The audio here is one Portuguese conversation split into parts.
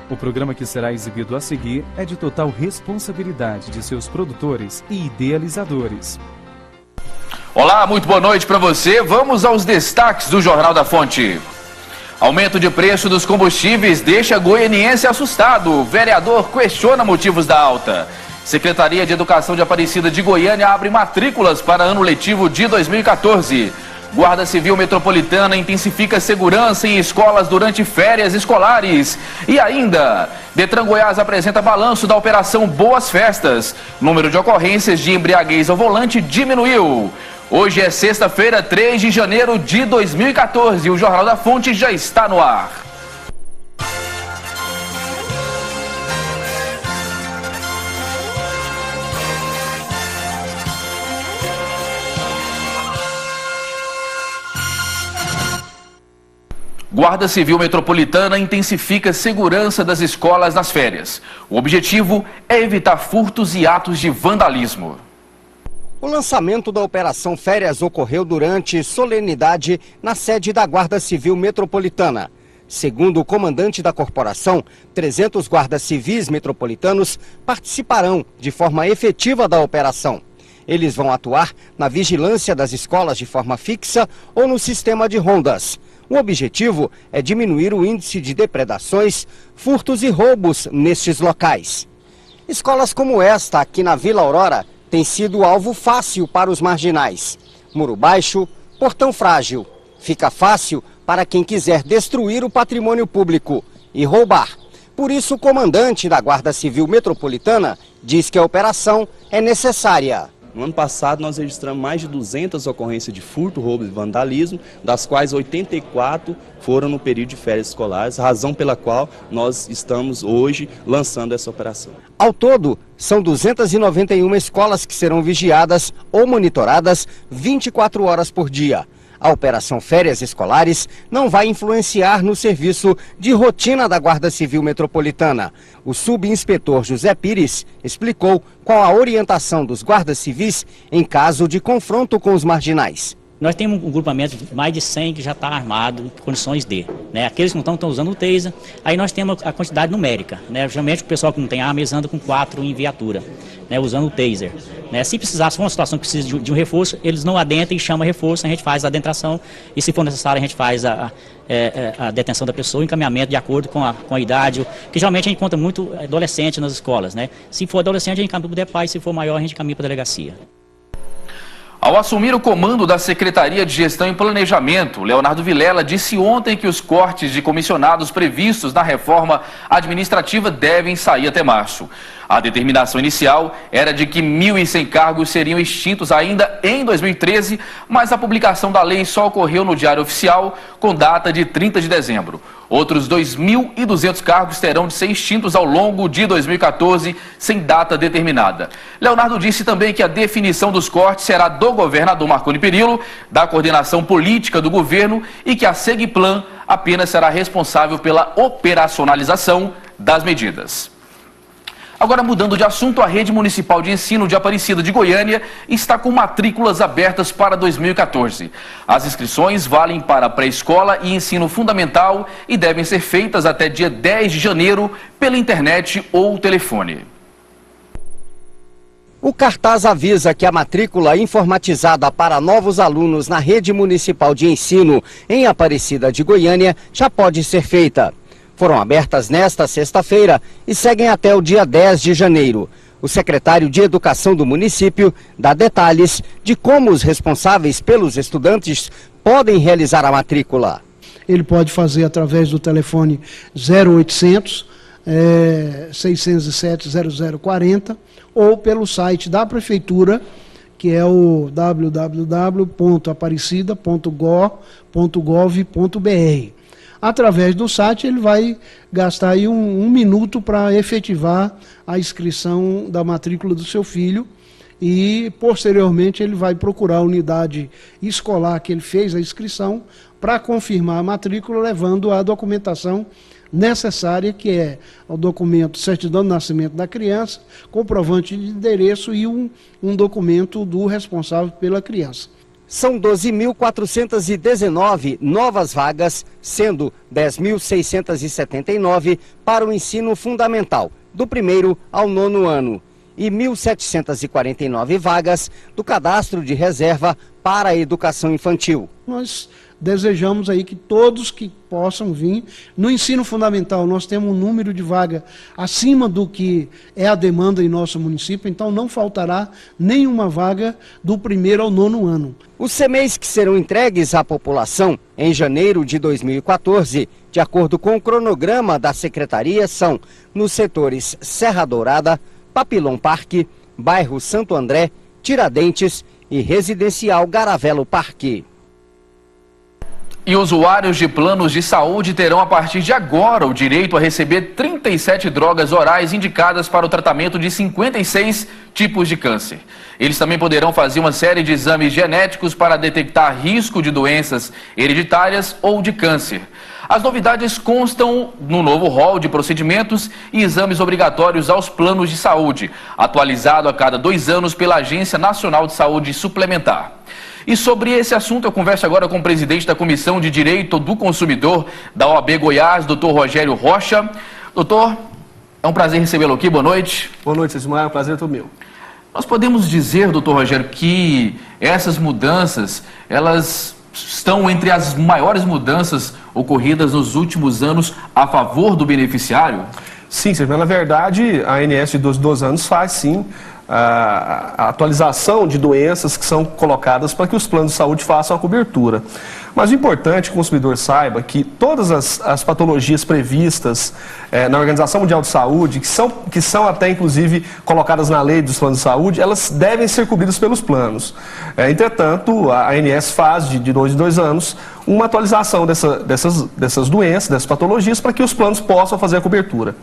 O programa que será exibido a seguir é de total responsabilidade de seus produtores e idealizadores. Olá, muito boa noite para você. Vamos aos destaques do Jornal da Fonte. Aumento de preço dos combustíveis deixa goianiense assustado. O vereador questiona motivos da alta. Secretaria de Educação de Aparecida de Goiânia abre matrículas para ano letivo de 2014. Guarda Civil Metropolitana intensifica segurança em escolas durante férias escolares. E ainda, Detran Goiás apresenta balanço da Operação Boas Festas. Número de ocorrências de embriaguez ao volante diminuiu. Hoje é sexta-feira, 3 de janeiro de 2014 e o Jornal da Fonte já está no ar. Guarda Civil Metropolitana intensifica segurança das escolas nas férias. O objetivo é evitar furtos e atos de vandalismo. O lançamento da Operação Férias ocorreu durante solenidade na sede da Guarda Civil Metropolitana. Segundo o comandante da corporação, 300 guardas civis metropolitanos participarão de forma efetiva da operação. Eles vão atuar na vigilância das escolas de forma fixa ou no sistema de rondas. O objetivo é diminuir o índice de depredações, furtos e roubos nestes locais. Escolas como esta, aqui na Vila Aurora, têm sido alvo fácil para os marginais. Muro baixo, portão frágil. Fica fácil para quem quiser destruir o patrimônio público e roubar. Por isso, o comandante da Guarda Civil Metropolitana diz que a operação é necessária. No ano passado, nós registramos mais de 200 ocorrências de furto, roubo e vandalismo, das quais 84 foram no período de férias escolares, razão pela qual nós estamos hoje lançando essa operação. Ao todo, são 291 escolas que serão vigiadas ou monitoradas 24 horas por dia. A Operação Férias Escolares não vai influenciar no serviço de rotina da Guarda Civil Metropolitana. O subinspetor José Pires explicou qual a orientação dos guardas civis em caso de confronto com os marginais. Nós temos um grupamento de mais de 100 que já está armado em condições de, né? Aqueles que não estão usando o taser, aí nós temos a quantidade numérica, né? Geralmente o pessoal que não tem arma, eles andam com 4 em viatura, né? Usando o taser, né? Se precisar, se for uma situação que precisa de um reforço, eles não adentram e chamam reforço, a gente faz a adentração e se for necessário a gente faz a detenção da pessoa, o encaminhamento de acordo com a idade, que geralmente a gente encontra muito adolescente nas escolas, né? Se for adolescente a gente encaminha para o DEPAI, se for maior a gente encaminha para a delegacia. Ao assumir o comando da Secretaria de Gestão e Planejamento, Leonardo Vilela disse ontem que os cortes de comissionados previstos na reforma administrativa devem sair até março. A determinação inicial era de que 1.100 cargos seriam extintos ainda em 2013, mas a publicação da lei só ocorreu no Diário Oficial com data de 30 de dezembro. Outros 2.200 cargos terão de ser extintos ao longo de 2014, sem data determinada. Leonardo disse também que a definição dos cortes será do governador Marconi Perillo, da coordenação política do governo e que a Segplan apenas será responsável pela operacionalização das medidas. Agora, mudando de assunto, a Rede Municipal de Ensino de Aparecida de Goiânia está com matrículas abertas para 2014. As inscrições valem para pré-escola e ensino fundamental e devem ser feitas até dia 10 de janeiro pela internet ou telefone. O cartaz avisa que a matrícula informatizada para novos alunos na Rede Municipal de Ensino em Aparecida de Goiânia já pode ser feita. Foram abertas nesta sexta-feira e seguem até o dia 10 de janeiro. O secretário de Educação do município dá detalhes de como os responsáveis pelos estudantes podem realizar a matrícula. Ele pode fazer através do telefone 0800 607 0040 ou pelo site da prefeitura, que é o www.aparecida.gov.br. Através do site ele vai gastar aí um minuto para efetivar a inscrição da matrícula do seu filho e posteriormente ele vai procurar a unidade escolar que ele fez a inscrição para confirmar a matrícula, levando a documentação necessária, que é o documento certidão de nascimento da criança, comprovante de endereço e um documento do responsável pela criança. São 12.419 novas vagas, sendo 10.679 para o ensino fundamental, do 1º ao 9º ano, e 1.749 vagas do cadastro de reserva para a educação infantil. Nós desejamos aí que todos que possam vir. No ensino fundamental nós temos um número de vaga acima do que é a demanda em nosso município, então não faltará nenhuma vaga do 1º ao 9º ano. Os CMEIs que serão entregues à população em janeiro de 2014, de acordo com o cronograma da Secretaria, são nos setores Serra Dourada, Papilão Parque, bairro Santo André, Tiradentes e Residencial Garavelo Parque. E usuários de planos de saúde terão a partir de agora o direito a receber 37 drogas orais indicadas para o tratamento de 56 tipos de câncer. Eles também poderão fazer uma série de exames genéticos para detectar risco de doenças hereditárias ou de câncer. As novidades constam no novo rol de procedimentos e exames obrigatórios aos planos de saúde, atualizado a cada 2 anos pela Agência Nacional de Saúde Suplementar. E sobre esse assunto eu converso agora com o presidente da Comissão de Direito do Consumidor da OAB Goiás, doutor Rogério Rocha. Doutor, é um prazer recebê-lo aqui, boa noite. Boa noite, Cismar, é um prazer todo meu. Nós podemos dizer, doutor Rogério, que essas mudanças, elas estão entre as maiores mudanças ocorridas nos últimos anos a favor do beneficiário? Sim, Cismar, na verdade a ANS de 12 anos faz sim a atualização de doenças que são colocadas para que os planos de saúde façam a cobertura. Mas o importante é que o consumidor saiba que todas as patologias previstas na Organização Mundial de Saúde, que são até inclusive colocadas na lei dos planos de saúde, elas devem ser cobridas pelos planos. Entretanto, a ANS faz de 2 em 2 anos uma atualização dessas doenças, dessas patologias, para que os planos possam fazer a cobertura.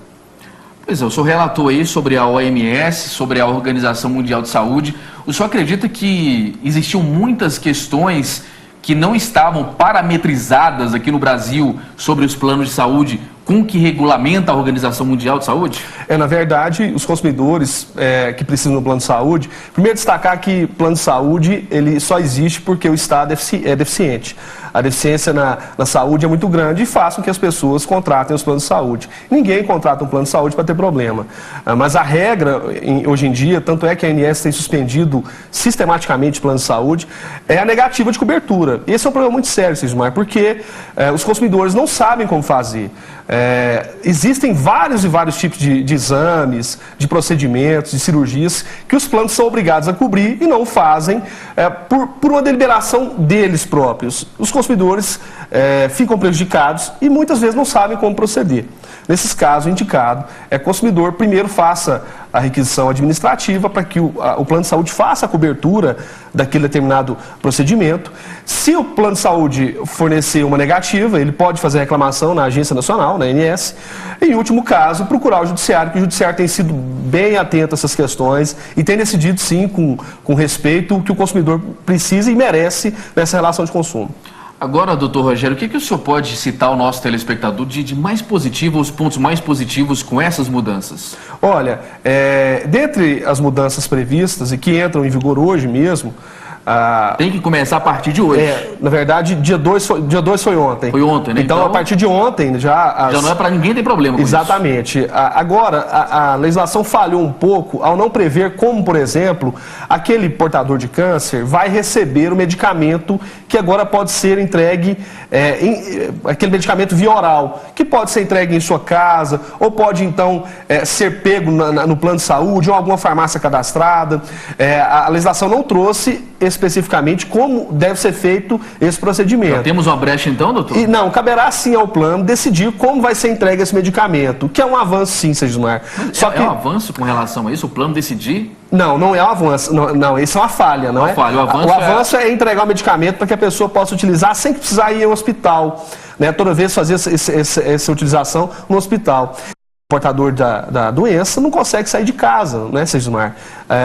Pois é, o senhor relatou aí sobre a OMS, sobre a Organização Mundial de Saúde. O senhor acredita que existiam muitas questões que não estavam parametrizadas aqui no Brasil sobre os planos de saúde com que regulamenta a Organização Mundial de Saúde? Na verdade, os consumidores que precisam do plano de saúde, primeiro destacar que plano de saúde ele só existe porque o Estado é deficiente. A deficiência na saúde é muito grande e faz com que as pessoas contratem os planos de saúde. Ninguém contrata um plano de saúde para ter problema. Mas a regra, hoje em dia, tanto é que a ANS tem suspendido sistematicamente planos de saúde, é a negativa de cobertura. Esse é um problema muito sério, Cismar, porque os consumidores não sabem como fazer. Existem vários e vários tipos de exames, de procedimentos, de cirurgias que os planos são obrigados a cobrir e não o fazem por uma deliberação deles próprios. Os consumidores ficam prejudicados e muitas vezes não sabem como proceder. Nesses casos, o indicado é que o consumidor primeiro faça a requisição administrativa para que o plano de saúde faça a cobertura daquele determinado procedimento. Se o plano de saúde fornecer uma negativa, ele pode fazer a reclamação na Agência Nacional, na ANS, e, em último caso, procurar o Judiciário, que o Judiciário tem sido bem atento a essas questões e tem decidido, sim, com respeito, o que o consumidor precisa e merece nessa relação de consumo. Agora, doutor Rogério, o que o senhor pode citar ao nosso telespectador de mais positivo, os pontos mais positivos com essas mudanças? Olha, dentre as mudanças previstas e que entram em vigor hoje mesmo... Tem que começar a partir de hoje. Na verdade, dia 2 foi ontem. Foi ontem, né? Então, a partir de ontem, já não é para ninguém ter problema com Exatamente. Isso. Agora, a legislação falhou um pouco ao não prever como, por exemplo, aquele portador de câncer vai receber o medicamento que agora pode ser entregue, aquele medicamento via oral, que pode ser entregue em sua casa, ou pode, então, ser pego no plano de saúde ou alguma farmácia cadastrada. A legislação não trouxe especificamente como deve ser feito esse procedimento. Já temos uma brecha então, doutor? Não, caberá sim ao plano decidir como vai ser entregue esse medicamento, que é um avanço sim, Cismar. É um avanço com relação a isso? O plano decidir? Não é um avanço. Não, isso é uma falha, não é? Falha. O avanço é entregar o medicamento para que a pessoa possa utilizar sem precisar ir ao hospital, né? Toda vez fazer essa utilização no hospital. portador da doença não consegue sair de casa, né, Segismar?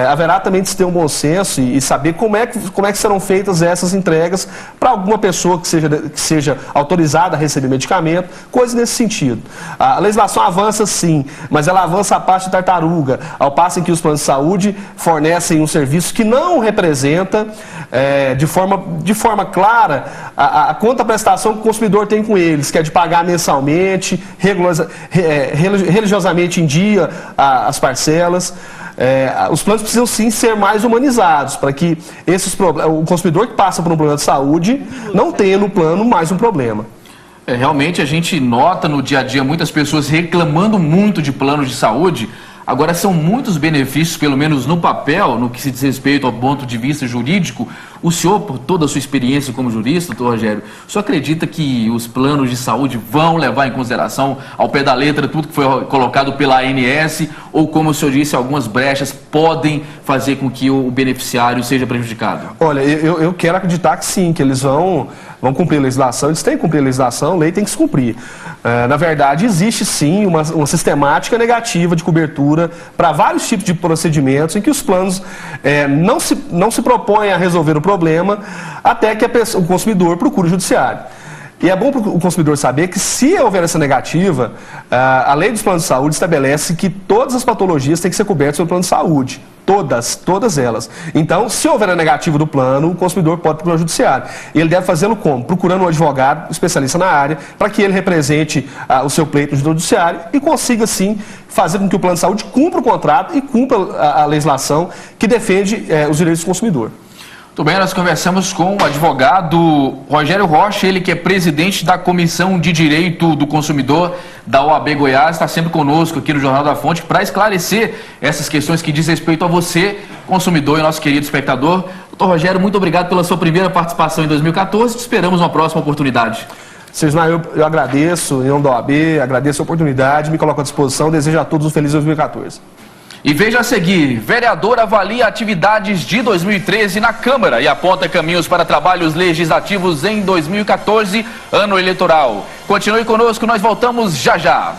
Haverá também de se ter um bom senso e saber como é que serão feitas essas entregas para alguma pessoa que seja autorizada a receber medicamento, coisas nesse sentido. A legislação avança sim, mas ela avança a parte de tartaruga, ao passo em que os planos de saúde fornecem um serviço que não representa de forma clara a contraprestação que o consumidor tem com eles, que é de pagar mensalmente, religiosamente em dia as parcelas. Os planos precisam sim ser mais humanizados para que o consumidor que passa por um problema de saúde não tenha no plano mais um problema. Realmente a gente nota no dia a dia muitas pessoas reclamando muito de planos de saúde. Agora, são muitos benefícios, pelo menos no papel, no que se diz respeito ao ponto de vista jurídico. O senhor, por toda a sua experiência como jurista, doutor Rogério, o senhor acredita que os planos de saúde vão levar em consideração, ao pé da letra, tudo que foi colocado pela ANS? Ou, como o senhor disse, algumas brechas podem fazer com que o beneficiário seja prejudicado? Olha, eu quero acreditar que sim, que eles vão cumprir a legislação, eles têm que cumprir a legislação, a lei tem que se cumprir. Na verdade, existe sim uma sistemática negativa de cobertura para vários tipos de procedimentos em que os planos não se propõem a resolver o problema até que o consumidor procure o judiciário. E é bom para o consumidor saber que, se houver essa negativa, a lei dos planos de saúde estabelece que todas as patologias têm que ser cobertas pelo plano de saúde. Todas elas. Então, se houver a negativa do plano, o consumidor pode procurar o judiciário. E ele deve fazê-lo como? Procurando um advogado especialista na área, para que ele represente o seu pleito no judiciário e consiga, sim, fazer com que o plano de saúde cumpra o contrato e cumpra a legislação que defende os direitos do consumidor. Muito bem, nós conversamos com o advogado Rogério Rocha, ele que é presidente da Comissão de Direito do Consumidor da OAB Goiás, está sempre conosco aqui no Jornal da Fonte para esclarecer essas questões que diz respeito a você, consumidor e nosso querido espectador. Doutor Rogério, muito obrigado pela sua primeira participação em 2014, te esperamos uma próxima oportunidade. Segismar, eu agradeço, em nome da OAB, agradeço a oportunidade, me coloco à disposição, desejo a todos um feliz 2014. E veja a seguir, vereador avalia atividades de 2013 na Câmara e aponta caminhos para trabalhos legislativos em 2014, ano eleitoral. Continue conosco, nós voltamos já já.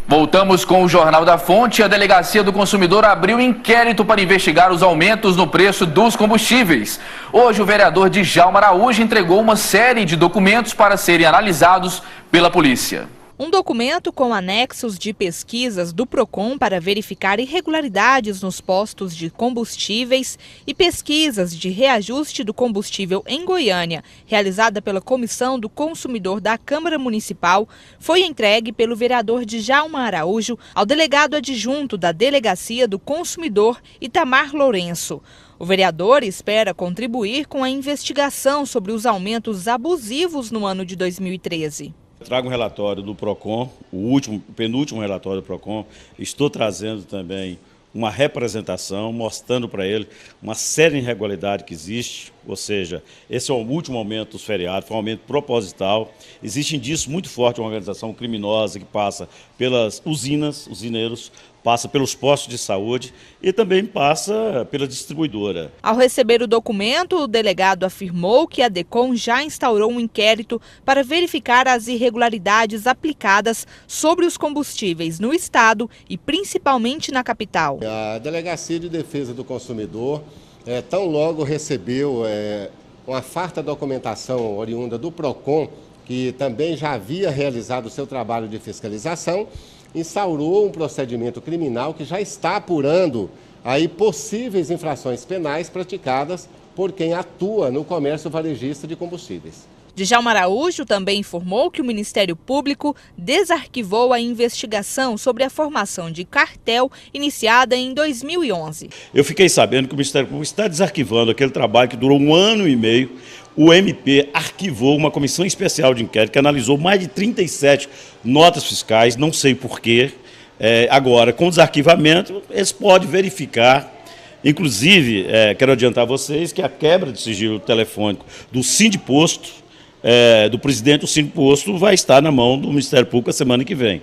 Voltamos com o Jornal da Fonte. A Delegacia do Consumidor abriu inquérito para investigar os aumentos no preço dos combustíveis. Hoje, o vereador Djalma Araújo entregou uma série de documentos para serem analisados pela polícia. Um documento com anexos de pesquisas do PROCON para verificar irregularidades nos postos de combustíveis e pesquisas de reajuste do combustível em Goiânia, realizada pela Comissão do Consumidor da Câmara Municipal, foi entregue pelo vereador Djalma Araújo ao delegado adjunto da Delegacia do Consumidor, Itamar Lourenço. O vereador espera contribuir com a investigação sobre os aumentos abusivos no ano de 2013. Trago um relatório do PROCON, o penúltimo relatório do PROCON. Estou trazendo também uma representação, mostrando para ele uma série de irregularidades que existe, ou seja, esse é o último aumento dos feriados, foi um aumento proposital. Existe indício muito forte de uma organização criminosa que passa pelas usineiros, passa pelos postos de saúde e também passa pela distribuidora. Ao receber o documento, o delegado afirmou que a DECOM já instaurou um inquérito para verificar as irregularidades aplicadas sobre os combustíveis no estado e principalmente na capital. A Delegacia de Defesa do Consumidor tão logo recebeu uma farta documentação oriunda do PROCON, que também já havia realizado o seu trabalho de fiscalização, instaurou um procedimento criminal que já está apurando aí possíveis infrações penais praticadas por quem atua no comércio varejista de combustíveis. Djalma Araújo também informou que o Ministério Público desarquivou a investigação sobre a formação de cartel iniciada em 2011. Eu fiquei sabendo que o Ministério Público está desarquivando aquele trabalho que durou 1 ano e meio. O MP arquivou uma comissão especial de inquérito que analisou mais de 37 notas fiscais, não sei porquê. Agora, com o desarquivamento, eles podem verificar. Inclusive, quero adiantar a vocês que a quebra de sigilo telefônico do Sindiposto, do presidente do Sindiposto, vai estar na mão do Ministério Público a semana que vem.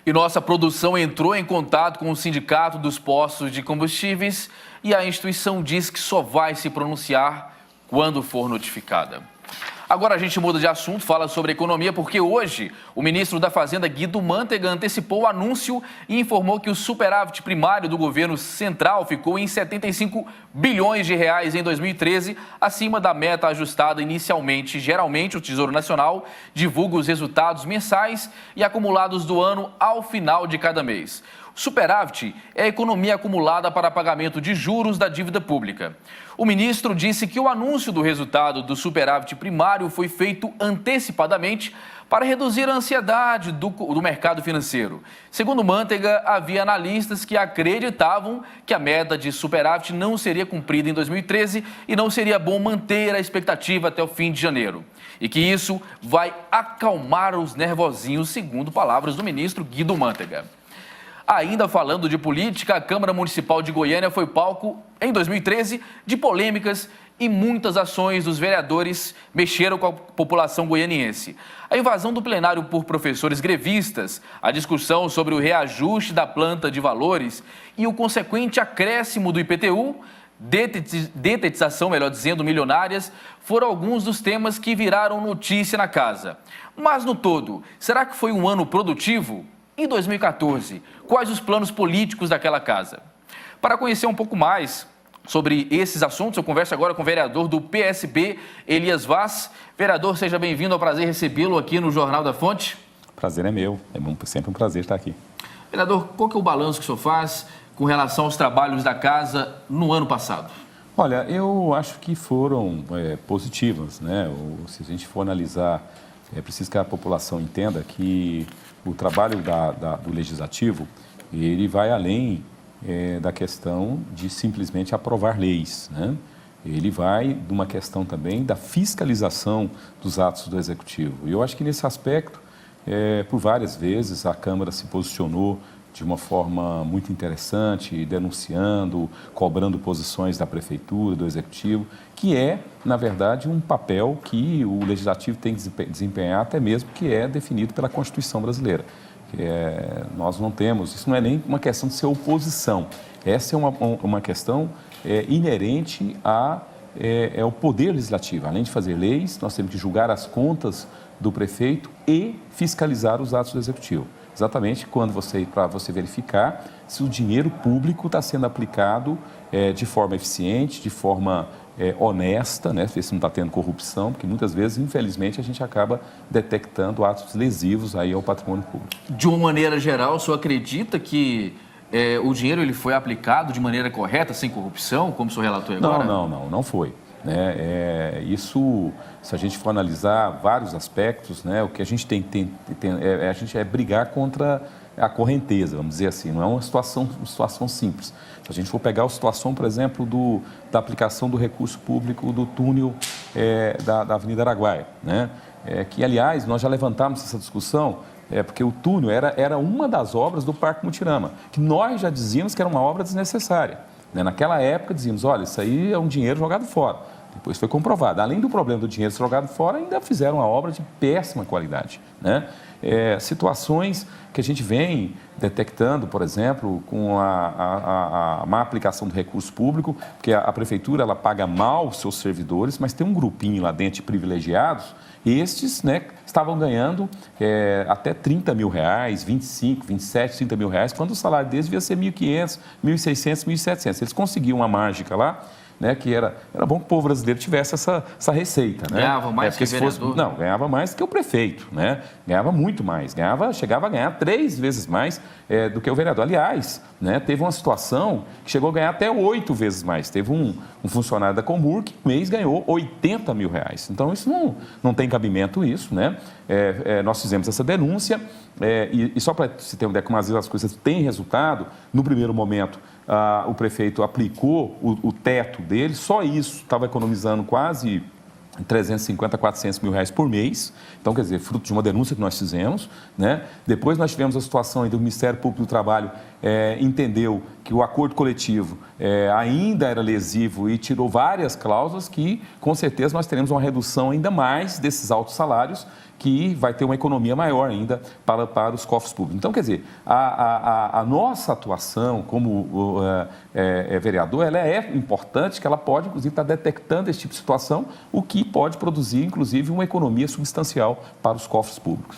E nossa produção entrou em contato com o Sindicato dos Postos de Combustíveis e a instituição diz que só vai se pronunciar quando for notificada. Agora a gente muda de assunto, fala sobre economia, porque hoje o ministro da Fazenda, Guido Mantega, antecipou o anúncio e informou que o superávit primário do governo central ficou em 75 bilhões de reais em 2013, acima da meta ajustada inicialmente. Geralmente, o Tesouro Nacional divulga os resultados mensais e acumulados do ano ao final de cada mês. Superávit é a economia acumulada para pagamento de juros da dívida pública. O ministro disse que o anúncio do resultado do superávit primário foi feito antecipadamente para reduzir a ansiedade do mercado financeiro. Segundo Mantega, havia analistas que acreditavam que a meta de superávit não seria cumprida em 2013 e não seria bom manter a expectativa até o fim de janeiro. E que isso vai acalmar os nervosinhos, segundo palavras do ministro Guido Mantega. Ainda falando de política, a Câmara Municipal de Goiânia foi palco, em 2013, de polêmicas e muitas ações dos vereadores mexeram com a população goianiense. A invasão do plenário por professores grevistas, a discussão sobre o reajuste da planta de valores e o consequente acréscimo do IPTU, detetização, melhor dizendo, milionárias, foram alguns dos temas que viraram notícia na casa. Mas, no todo, será que foi um ano produtivo? Em 2014, quais os planos políticos daquela casa? Para conhecer um pouco mais sobre esses assuntos, eu converso agora com o vereador do PSB, Elias Vaz. Vereador, seja bem-vindo, é um prazer recebê-lo aqui no Jornal da Fonte. Prazer é meu, é sempre um prazer estar aqui. Vereador, qual que é o balanço que o senhor faz com relação aos trabalhos da casa no ano passado? Olha, eu acho que foram positivas, né? Se a gente for analisar, é preciso que a população entenda que o trabalho do Legislativo, ele vai além da questão de simplesmente aprovar leis, né? Ele vai de uma questão também da fiscalização dos atos do Executivo. E eu acho que nesse aspecto, por várias vezes, a Câmara se posicionou de uma forma muito interessante, denunciando, cobrando posições da Prefeitura, do Executivo, que é, na verdade, um papel que o Legislativo tem que desempenhar, até mesmo que é definido pela Constituição brasileira. Nós não temos, isso não é nem uma questão de ser oposição, essa é uma questão inerente ao Poder Legislativo. Além de fazer leis, nós temos que julgar as contas do prefeito e fiscalizar os atos do Executivo. Exatamente para você verificar se o dinheiro público está sendo aplicado de forma eficiente, de forma honesta, né? Se não está tendo corrupção, porque muitas vezes, infelizmente, a gente acaba detectando atos lesivos aí ao patrimônio público. De uma maneira geral, o senhor acredita que o dinheiro ele foi aplicado de maneira correta, sem corrupção, como o senhor relatou agora? Não foi. Isso, se a gente for analisar vários aspectos, né, o que a gente tem brigar contra a correnteza, vamos dizer assim, não é uma situação simples. Se a gente for pegar a situação, por exemplo, da aplicação do recurso público do túnel da Avenida Araguaia, né, que, aliás, nós já levantamos essa discussão, porque o túnel era uma das obras do Parque Mutirama, que nós já dizíamos que era uma obra desnecessária. Naquela época dizíamos, olha, isso aí é um dinheiro jogado fora. Depois foi comprovado. Além do problema do dinheiro jogado fora, ainda fizeram uma obra de péssima qualidade, né? Situações que a gente vem detectando, por exemplo, com a má aplicação do recurso público, porque a Prefeitura ela paga mal os seus servidores, mas tem um grupinho lá dentro de privilegiados, estes, né, estavam ganhando até 30 mil reais, 25, 27, 30 mil reais, quando o salário deles devia ser 1.500, 1.600, 1.700. Eles conseguiam uma mágica lá, né, que era bom que o povo brasileiro tivesse essa receita. Né? Ganhava mais que o vereador? Não, ganhava mais que o prefeito, né? Ganhava muito mais, chegava a ganhar 3 vezes mais do que o vereador. Aliás, né, teve uma situação que chegou a ganhar até 8 vezes mais. Teve um funcionário da Comur que no mês ganhou 80 mil reais. Então, isso não tem cabimento, isso, né? Nós fizemos essa denúncia e só para se ter uma ideia como às vezes as coisas têm resultado, no primeiro momento, o prefeito aplicou o teto dele, só isso estava economizando quase 350, 400 mil reais por mês. Então, quer dizer, fruto de uma denúncia que nós fizemos, né? Depois nós tivemos a situação aí do Ministério Público do Trabalho entendeu que o acordo coletivo ainda era lesivo e tirou várias cláusulas que, com certeza, nós teremos uma redução ainda mais desses altos salários, que vai ter uma economia maior ainda para os cofres públicos. Então, quer dizer, a nossa atuação como vereador, ela é importante, que ela pode, inclusive, estar detectando esse tipo de situação, o que pode produzir, inclusive, uma economia substancial para os cofres públicos.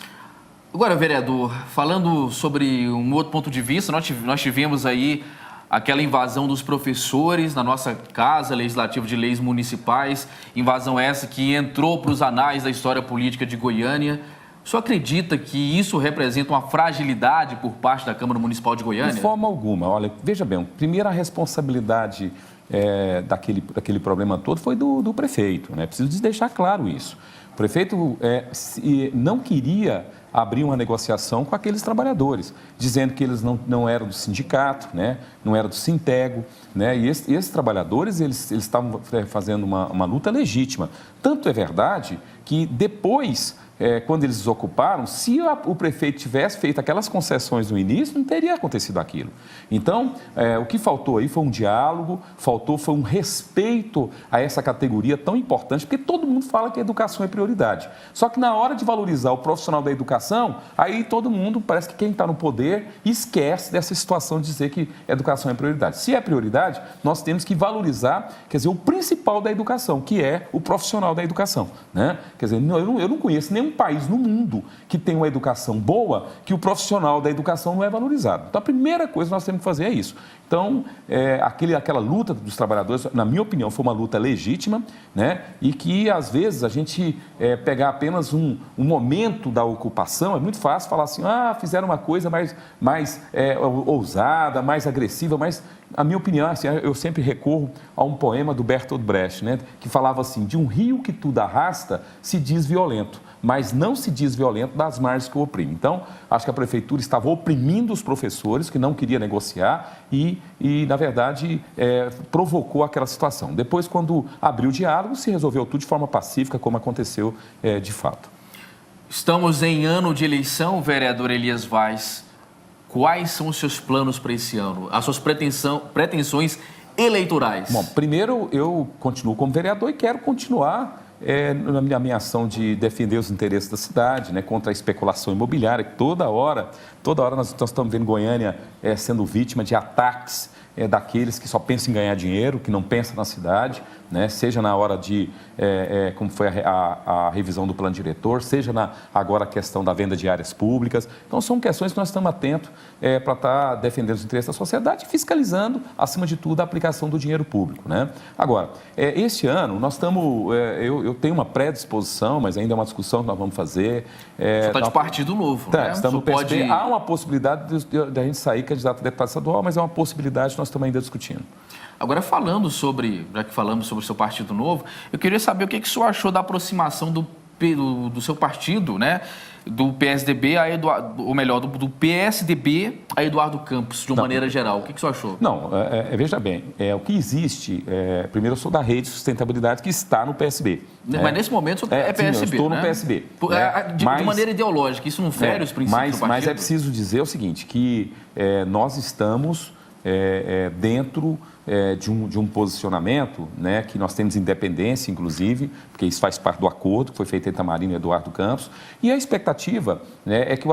Agora, vereador, falando sobre um outro ponto de vista, nós tivemos aí aquela invasão dos professores na nossa Casa Legislativa de Leis Municipais, invasão essa que entrou para os anais da história política de Goiânia. O senhor acredita que isso representa uma fragilidade por parte da Câmara Municipal de Goiânia? De forma alguma. Olha, veja bem, primeiro a responsabilidade daquele problema todo foi do prefeito, né? Preciso deixar claro isso. O prefeito não queria abrir uma negociação com aqueles trabalhadores, dizendo que eles não eram do sindicato, né? Não eram do Sintego, né? E esses trabalhadores, eles estavam fazendo uma luta legítima. Tanto é verdade que depois, quando eles desocuparam, se o prefeito tivesse feito aquelas concessões no início, não teria acontecido aquilo. Então, o que faltou aí foi um diálogo, foi um respeito a essa categoria tão importante, porque todo mundo fala que a educação é prioridade. Só que na hora de valorizar o profissional da educação, aí todo mundo, parece que quem está no poder, esquece dessa situação de dizer que a educação é prioridade. Se é prioridade, nós temos que valorizar, quer dizer, o principal da educação, que é o profissional da educação, né? Quer dizer, eu não conheço nenhum país no mundo que tem uma educação boa, que o profissional da educação não é valorizado. Então, a primeira coisa que nós temos que fazer é isso. Então, aquela luta dos trabalhadores, na minha opinião, foi uma luta legítima, né? E que, às vezes, a gente pegar apenas um momento da ocupação, é muito fácil falar assim, fizeram uma coisa mais ousada, mais agressiva, mas, a minha opinião, assim, eu sempre recorro a um poema do Bertolt Brecht, né? Que falava assim, de um rio que tudo arrasta, se diz violento, mas não se diz violento das margens que o oprime. Então, acho que a prefeitura estava oprimindo os professores, que não queria negociar e na verdade, provocou aquela situação. Depois, quando abriu o diálogo, se resolveu tudo de forma pacífica, como aconteceu de fato. Estamos em ano de eleição, vereador Elias Vaz. Quais são os seus planos para esse ano? As suas pretensões eleitorais? Bom, primeiro, eu continuo como vereador e quero continuar na minha ação de defender os interesses da cidade, né, contra a especulação imobiliária, que toda hora nós estamos vendo Goiânia sendo vítima de ataques daqueles que só pensam em ganhar dinheiro, que não pensam na cidade, né? Seja na hora de, como foi a revisão do plano diretor, seja agora a questão da venda de áreas públicas. Então, são questões que nós estamos atentos para estar defendendo os interesses da sociedade e fiscalizando, acima de tudo, a aplicação do dinheiro público, né? Agora, este ano, nós estamos, eu tenho uma predisposição, mas ainda é uma discussão que nós vamos fazer. Você está de partido novo, né? Estamos no PSB. Há uma possibilidade de a gente sair candidato a deputado estadual, mas é uma possibilidade que nós estamos ainda discutindo. Agora, já que falamos sobre o seu partido novo, eu queria saber o que o senhor achou da aproximação do seu partido, né? Do PSDB a do PSDB a Eduardo Campos, de uma maneira geral. O que o senhor achou? Não, veja bem, o que existe, primeiro eu sou da Rede de Sustentabilidade que está no PSB. Mas nesse momento o senhor é PSB, eu estou né? no PSB. De maneira ideológica, isso não fere os princípios do partido? Mas é preciso dizer o seguinte, que nós estamos dentro de um posicionamento, né, que nós temos independência, inclusive, porque isso faz parte do acordo que foi feito entre a Marina e o Eduardo Campos, e a expectativa, né, é que,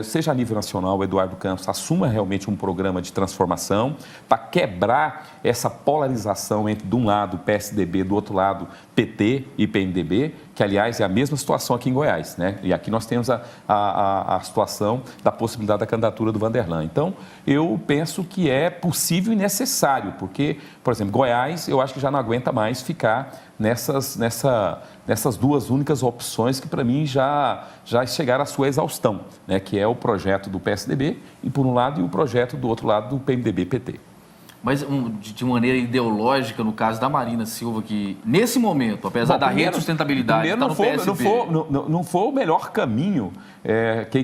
seja a nível nacional, o Eduardo Campos assuma realmente um programa de transformação para quebrar essa polarização entre, de um lado, PSDB, do outro lado, PT e PMDB, que, aliás, é a mesma situação aqui em Goiás, né? E aqui nós temos a situação da possibilidade da candidatura do Vanderlan. Então, eu penso que é possível e necessário, porque, por exemplo, Goiás, eu acho que já não aguenta mais ficar nessas duas únicas opções que, para mim, já chegaram à sua exaustão, né? Que é o projeto do PSDB, e por um lado, e o projeto do outro lado do PMDB-PT. Mas de maneira ideológica, no caso da Marina Silva, que nesse momento, apesar da Rede de Sustentabilidade, está no PSB... Não foi o melhor caminho.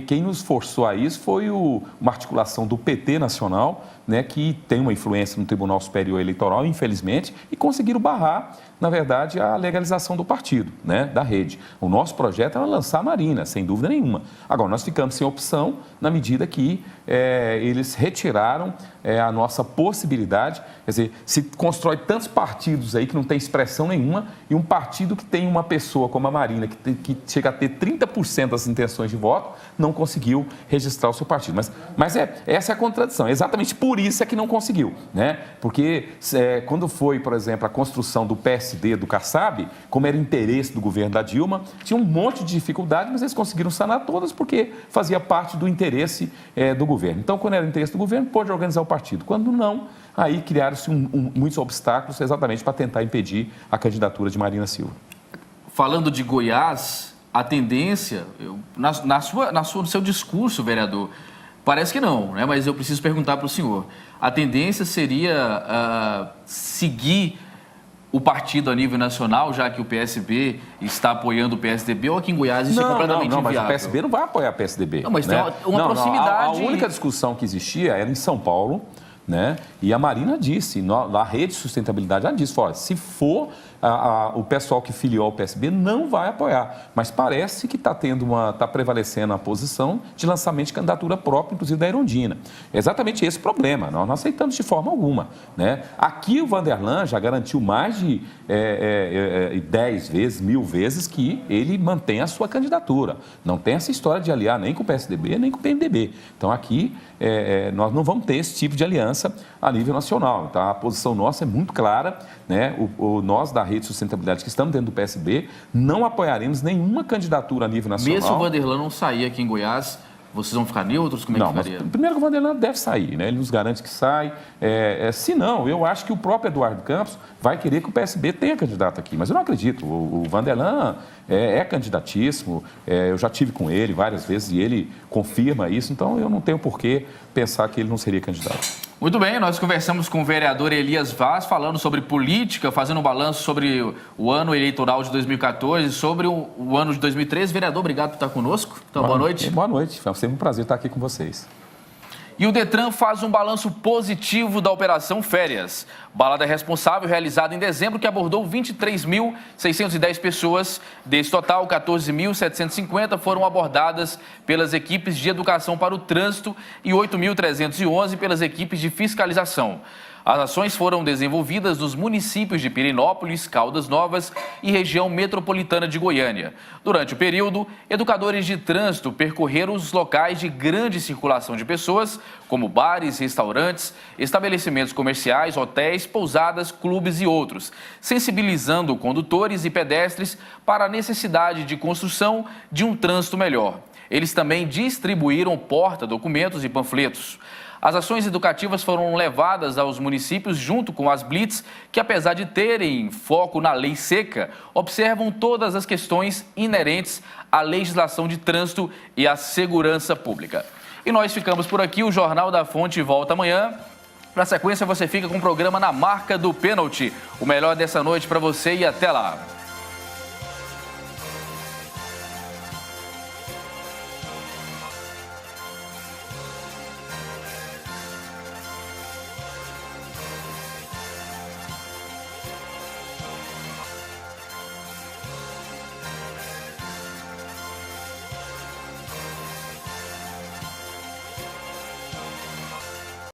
Quem nos forçou a isso foi uma articulação do PT nacional, né, que tem uma influência no Tribunal Superior Eleitoral, infelizmente, e conseguiram barrar na verdade, a legalização do partido, né, da rede. O nosso projeto era lançar a Marina, sem dúvida nenhuma. Agora, nós ficamos sem opção na medida que eles retiraram a nossa possibilidade. Quer dizer, se constrói tantos partidos aí que não tem expressão nenhuma, e um partido que tem uma pessoa como a Marina, que chega a ter 30% das intenções de voto, não conseguiu registrar o seu partido. Mas essa é a contradição. É exatamente por isso é que não conseguiu, né? Porque quando foi, por exemplo, a construção do PSD, do Kassab, como era interesse do governo da Dilma, tinha um monte de dificuldade, mas eles conseguiram sanar todas porque fazia parte do interesse do governo. Então, quando era interesse do governo, pôde organizar o partido. Quando não, aí criaram-se muitos obstáculos exatamente para tentar impedir a candidatura de Marina Silva. Falando de Goiás, a tendência, no seu discurso, vereador, parece que não, né? Mas eu preciso perguntar para o senhor. A tendência seria seguir o partido a nível nacional, já que o PSB está apoiando o PSDB, ou aqui em Goiás isso é completamente inviável? Mas o PSB não vai apoiar o PSDB. Não, mas tem uma proximidade... A única discussão que existia era em São Paulo, né? E a Marina disse, a Rede de Sustentabilidade já disse, se for o pessoal que filiou ao PSB não vai apoiar, mas parece que está prevalecendo a posição de lançamento de candidatura própria, inclusive da Erundina. É exatamente esse o problema, nós não aceitamos de forma alguma, né? Aqui o Vanderlan já garantiu mais de 10 vezes, 1000 vezes que ele mantém a sua candidatura. Não tem essa história de aliar nem com o PSDB, nem com o PMDB. Então aqui nós não vamos ter esse tipo de aliança a nível nacional. Então a posição nossa é muito clara, né? Nós da Rede de Sustentabilidade que estamos dentro do PSB não apoiaremos nenhuma candidatura a nível nacional. Mesmo o Vanderlan não sair aqui em Goiás, vocês vão ficar neutros? Como é que ficaria? Primeiro que o Vanderlan deve sair, né? Ele nos garante que sai. Se não, eu acho que o próprio Eduardo Campos vai querer que o PSB tenha candidato aqui, mas eu não acredito. O Vanderlan é candidatíssimo, eu já tive com ele várias vezes e ele confirma isso, então eu não tenho por que pensar que ele não seria candidato. Muito bem, nós conversamos com o vereador Elias Vaz, falando sobre política, fazendo um balanço sobre o ano eleitoral de 2014, sobre o ano de 2013. Vereador, obrigado por estar conosco. Então, boa noite. Boa noite, foi sempre um prazer estar aqui com vocês. E o Detran faz um balanço positivo da Operação Férias. Balada responsável realizada em dezembro que abordou 23.610 pessoas. Desse total, 14.750 foram abordadas pelas equipes de educação para o trânsito e 8.311 pelas equipes de fiscalização. As ações foram desenvolvidas nos municípios de Pirenópolis, Caldas Novas e região metropolitana de Goiânia. Durante o período, educadores de trânsito percorreram os locais de grande circulação de pessoas, como bares, restaurantes, estabelecimentos comerciais, hotéis, pousadas, clubes e outros, sensibilizando condutores e pedestres para a necessidade de construção de um trânsito melhor. Eles também distribuíram porta-documentos e panfletos. As ações educativas foram levadas aos municípios junto com as blitz, que apesar de terem foco na lei seca, observam todas as questões inerentes à legislação de trânsito e à segurança pública. E nós ficamos por aqui, o Jornal da Fonte volta amanhã. Na sequência você fica com o programa Na Marca do Pênalti. O melhor dessa noite para você e até lá.